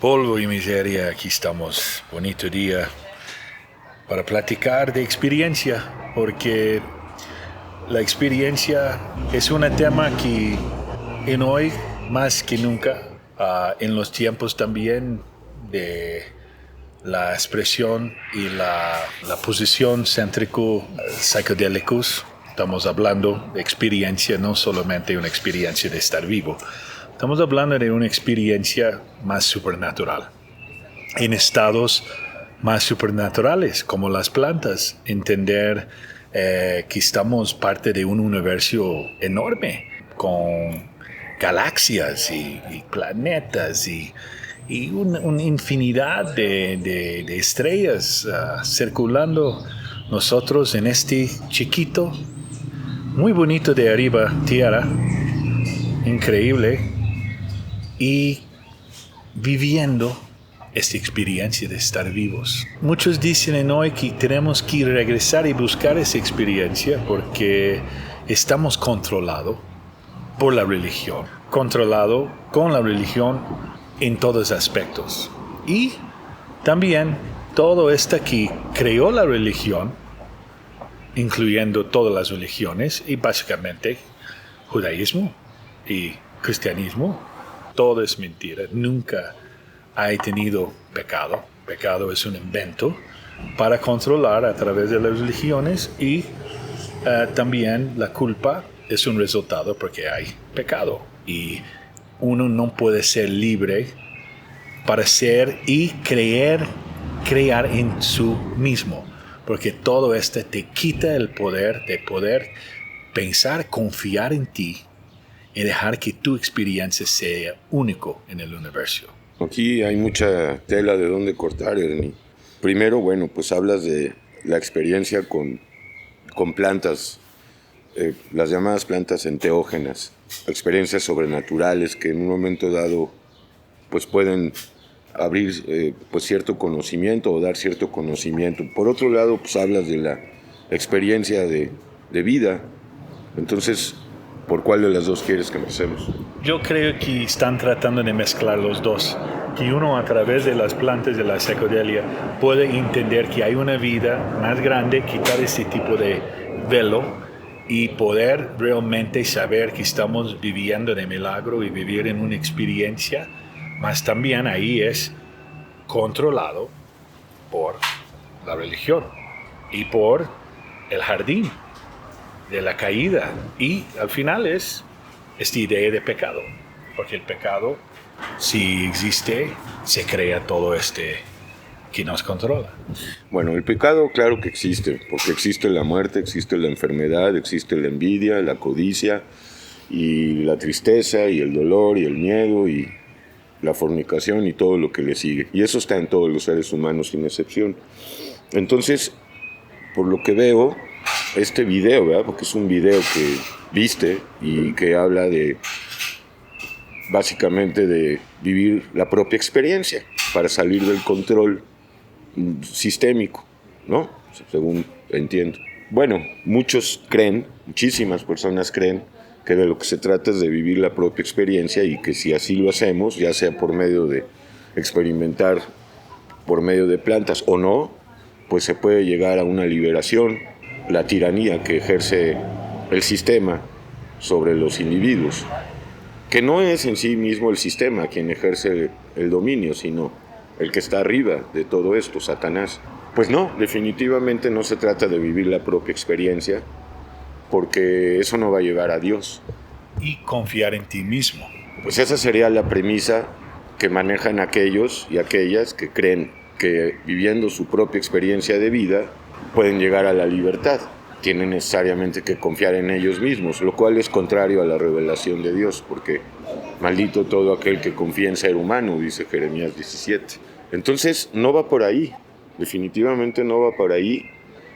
Polvo y miseria, aquí estamos, bonito día para platicar de experiencia, porque la experiencia es un tema que en hoy más que nunca, en los tiempos también de la expresión y la posición céntrico psicodélicos, estamos hablando de experiencia, no solamente una experiencia de estar vivo. Estamos hablando de una experiencia más supernatural, en estados más supernaturales, como las plantas. Entender que estamos parte de un universo enorme, con galaxias y planetas y una infinidad de estrellas circulando nosotros en este chiquito, muy bonito de arriba, tierra, increíble. Y viviendo esta experiencia de estar vivos. Muchos dicen hoy que tenemos que regresar y buscar esa experiencia porque estamos controlados por la religión, controlados con la religión en todos aspectos. Y también todo esto que creó la religión, incluyendo todas las religiones y básicamente judaísmo y cristianismo, todo es mentira. Nunca hay tenido pecado. Pecado es un invento para controlar a través de las religiones y también la culpa es un resultado porque hay pecado. Y uno no puede ser libre para ser y crear en sí mismo. Porque todo esto te quita el poder de poder pensar, confiar en ti y dejar que tu experiencia sea único en el universo. Aquí hay mucha tela de dónde cortar, Ernie. Primero, bueno, pues hablas de la experiencia con plantas, las llamadas plantas enteógenas, experiencias sobrenaturales que en un momento dado pues pueden abrir pues cierto conocimiento o dar cierto conocimiento. Por otro lado, pues hablas de la experiencia de vida. Entonces, ¿por cuál de las dos quieres que empecemos? Yo creo que están tratando de mezclar los dos. Que uno a través de las plantas de la psicodelia puede entender que hay una vida más grande, quitar ese tipo de velo y poder realmente saber que estamos viviendo de milagro y vivir en una experiencia, más también ahí es controlado por la religión y por el jardín de la caída, y al final es esta idea de pecado, porque el pecado, si existe, se crea todo que nos controla. Bueno, el pecado claro que existe, porque existe la muerte, existe la enfermedad, existe la envidia, la codicia y la tristeza y el dolor y el miedo y la fornicación y todo lo que le sigue, y eso está en todos los seres humanos sin excepción. Entonces, por lo que veo, este video, ¿verdad? Porque es un video que viste y que habla de, básicamente, de vivir la propia experiencia para salir del control sistémico, ¿no? Según entiendo. Bueno, muchísimas personas creen que de lo que se trata es de vivir la propia experiencia y que si así lo hacemos, ya sea por medio de experimentar, por medio de plantas o no, pues se puede llegar a una liberación. La tiranía que ejerce el sistema sobre los individuos, que no es en sí mismo el sistema quien ejerce el dominio, sino el que está arriba de todo esto, Satanás. Pues no, definitivamente no se trata de vivir la propia experiencia, porque eso no va a llevar a Dios. Y confiar en ti mismo. Pues esa sería la premisa que manejan aquellos y aquellas que creen que viviendo su propia experiencia de vida pueden llegar a la libertad. Tienen necesariamente que confiar en ellos mismos, lo cual es contrario a la revelación de Dios, porque maldito todo aquel que confía en ser humano, dice Jeremías 17. Entonces no va por ahí, definitivamente no va por ahí,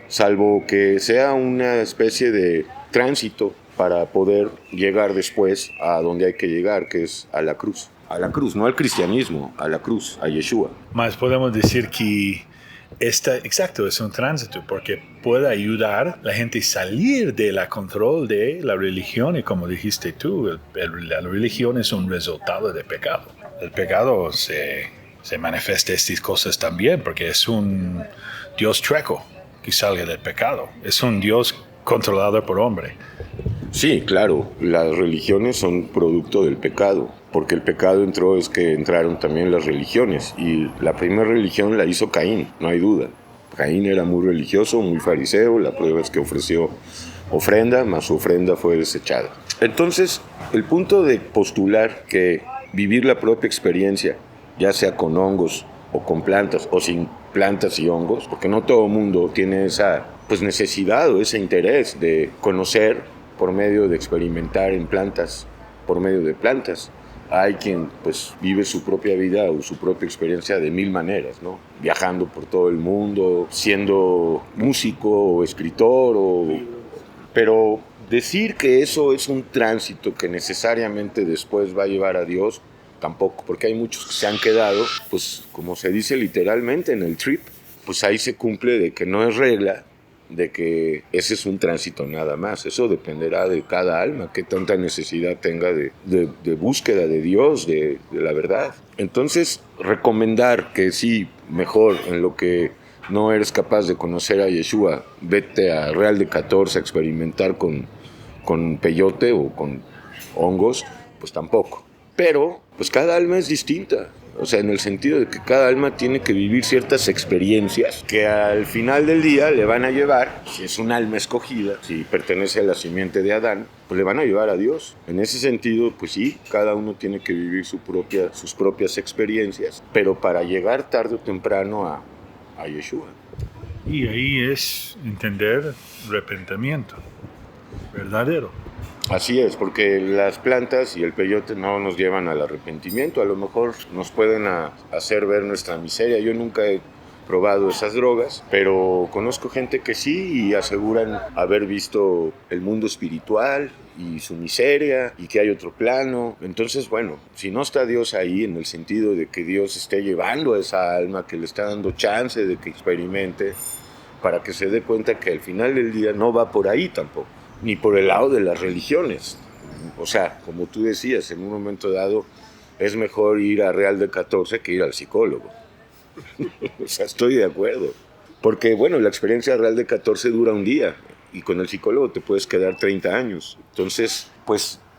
salvo que sea una especie de tránsito para poder llegar después a donde hay que llegar, que es a la cruz. A la cruz, no al cristianismo, a la cruz, a Yeshua. Más podemos decir que exacto, es un tránsito, porque puede ayudar a la gente a salir del control de la religión, y como dijiste tú, la religión es un resultado de pecado. El pecado se se manifiesta estas cosas también, porque es un Dios chueco que sale del pecado. Es un Dios controlado por hombre. Sí, claro, las religiones son producto del pecado, porque el pecado es que entraron también las religiones, y la primera religión la hizo Caín, no hay duda. Caín era muy religioso, muy fariseo, la prueba es que ofreció ofrenda, mas su ofrenda fue desechada. Entonces, el punto de postular que vivir la propia experiencia, ya sea con hongos o con plantas o sin plantas y hongos, porque no todo el mundo tiene esa necesidad o ese interés de conocer por medio de experimentar en plantas, por medio de plantas. Hay quien vive su propia vida o su propia experiencia de mil maneras, ¿no? Viajando por todo el mundo, siendo músico o escritor, pero decir que eso es un tránsito que necesariamente después va a llevar a Dios, tampoco, porque hay muchos que se han quedado, como se dice literalmente en el trip, ahí se cumple de que no es regla, de que ese es un tránsito nada más. Eso dependerá de cada alma, qué tanta necesidad tenga de búsqueda de Dios, de la verdad. Entonces, recomendar que sí, mejor en lo que no eres capaz de conocer a Yeshua, vete a Real de 14 a experimentar con peyote o con hongos, tampoco. Pero, cada alma es distinta. O sea, en el sentido de que cada alma tiene que vivir ciertas experiencias que al final del día le van a llevar, si es un alma escogida, si pertenece a la simiente de Adán, le van a llevar a Dios. En ese sentido, sí, cada uno tiene que vivir sus propias experiencias, pero para llegar tarde o temprano a Yeshua. Y ahí es entender arrepentimiento verdadero. Así es, porque las plantas y el peyote no nos llevan al arrepentimiento, a lo mejor nos pueden hacer ver nuestra miseria. Yo nunca he probado esas drogas, pero conozco gente que sí y aseguran haber visto el mundo espiritual y su miseria y que hay otro plano. Entonces, bueno, si no está Dios ahí en el sentido de que Dios esté llevando a esa alma, que le está dando chance de que experimente, para que se dé cuenta que al final del día no va por ahí tampoco, ni por el lado de las religiones. O sea, como tú decías, en un momento dado es mejor ir a Real de 14 que ir al psicólogo. O sea, estoy de acuerdo. Porque, bueno, la experiencia Real de 14 dura un día y con el psicólogo te puedes quedar 30 años. Entonces,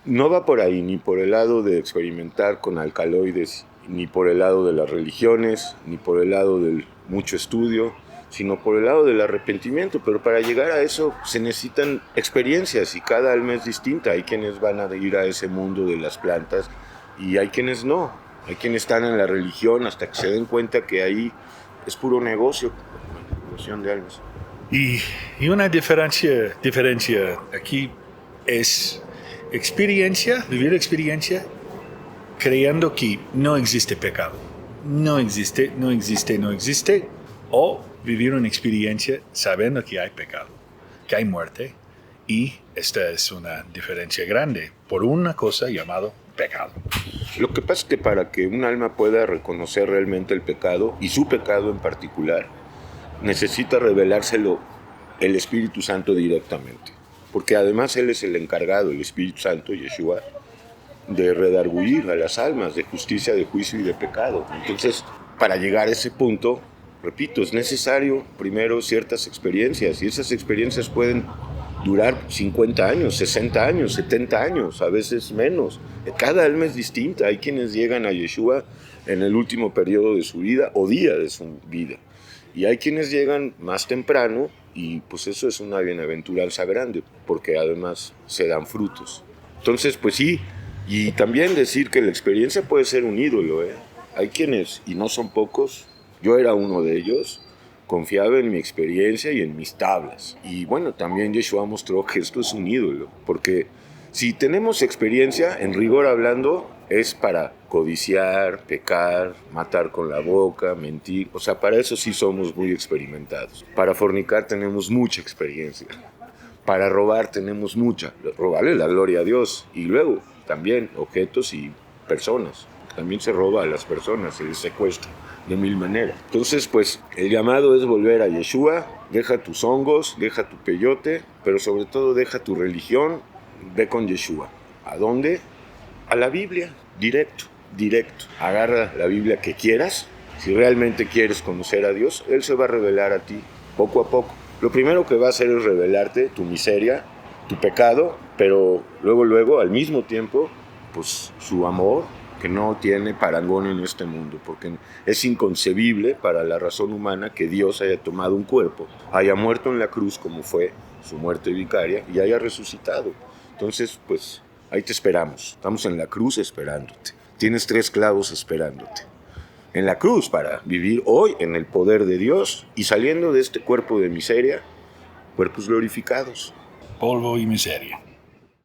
no va por ahí, ni por el lado de experimentar con alcaloides, ni por el lado de las religiones, ni por el lado del mucho estudio, sino por el lado del arrepentimiento. Pero para llegar a eso se necesitan experiencias y cada alma es distinta. Hay quienes van a ir a ese mundo de las plantas y hay quienes no. Hay quienes están en la religión hasta que se den cuenta que ahí es puro negocio, manipulación de almas. Y una diferencia aquí es vivir experiencia creyendo que no existe pecado. No existe. O vivir una experiencia sabiendo que hay pecado, que hay muerte, y esta es una diferencia grande por una cosa llamada pecado. Lo que pasa es que para que un alma pueda reconocer realmente el pecado, y su pecado en particular, necesita revelárselo el Espíritu Santo directamente, porque además Él es el encargado, el Espíritu Santo, Yeshua, de redarguir a las almas de justicia, de juicio y de pecado. Entonces, para llegar a ese punto, repito, es necesario primero ciertas experiencias, y esas experiencias pueden durar 50 años, 60 años, 70 años, a veces menos. Cada alma es distinta. Hay quienes llegan a Yeshua en el último periodo de su vida o día de su vida, y hay quienes llegan más temprano, y eso es una bienaventuranza grande, porque además se dan frutos. Entonces, sí, y también decir que la experiencia puede ser un ídolo, ¿eh? Hay quienes, y no son pocos, yo era uno de ellos, confiaba en mi experiencia y en mis tablas. Y bueno, también Yeshua mostró que esto es un ídolo, porque si tenemos experiencia, en rigor hablando, es para codiciar, pecar, matar con la boca, mentir. O sea, para eso sí somos muy experimentados. Para fornicar tenemos mucha experiencia. Para robar tenemos mucha. Robarle la gloria a Dios. Y luego también objetos y personas. También se roba a las personas, se les secuestra de mil maneras. Entonces, el llamado es volver a Yeshua. Deja tus hongos, deja tu peyote, pero sobre todo deja tu religión. Ve con Yeshua. ¿A dónde? A la Biblia, directo. Agarra la Biblia que quieras, Si realmente quieres conocer a Dios, Él se va a revelar a ti poco a poco. Lo primero que va a hacer es revelarte tu miseria, tu pecado, pero luego, al mismo tiempo, pues su amor, que no tiene parangón en este mundo, porque es inconcebible para la razón humana que Dios haya tomado un cuerpo, haya muerto en la cruz como fue su muerte vicaria y haya resucitado. Entonces, pues ahí te esperamos, estamos en la cruz esperándote, tienes 3 clavos esperándote en la cruz para vivir hoy en el poder de Dios y saliendo de este cuerpo de miseria, cuerpos glorificados. Polvo y miseria.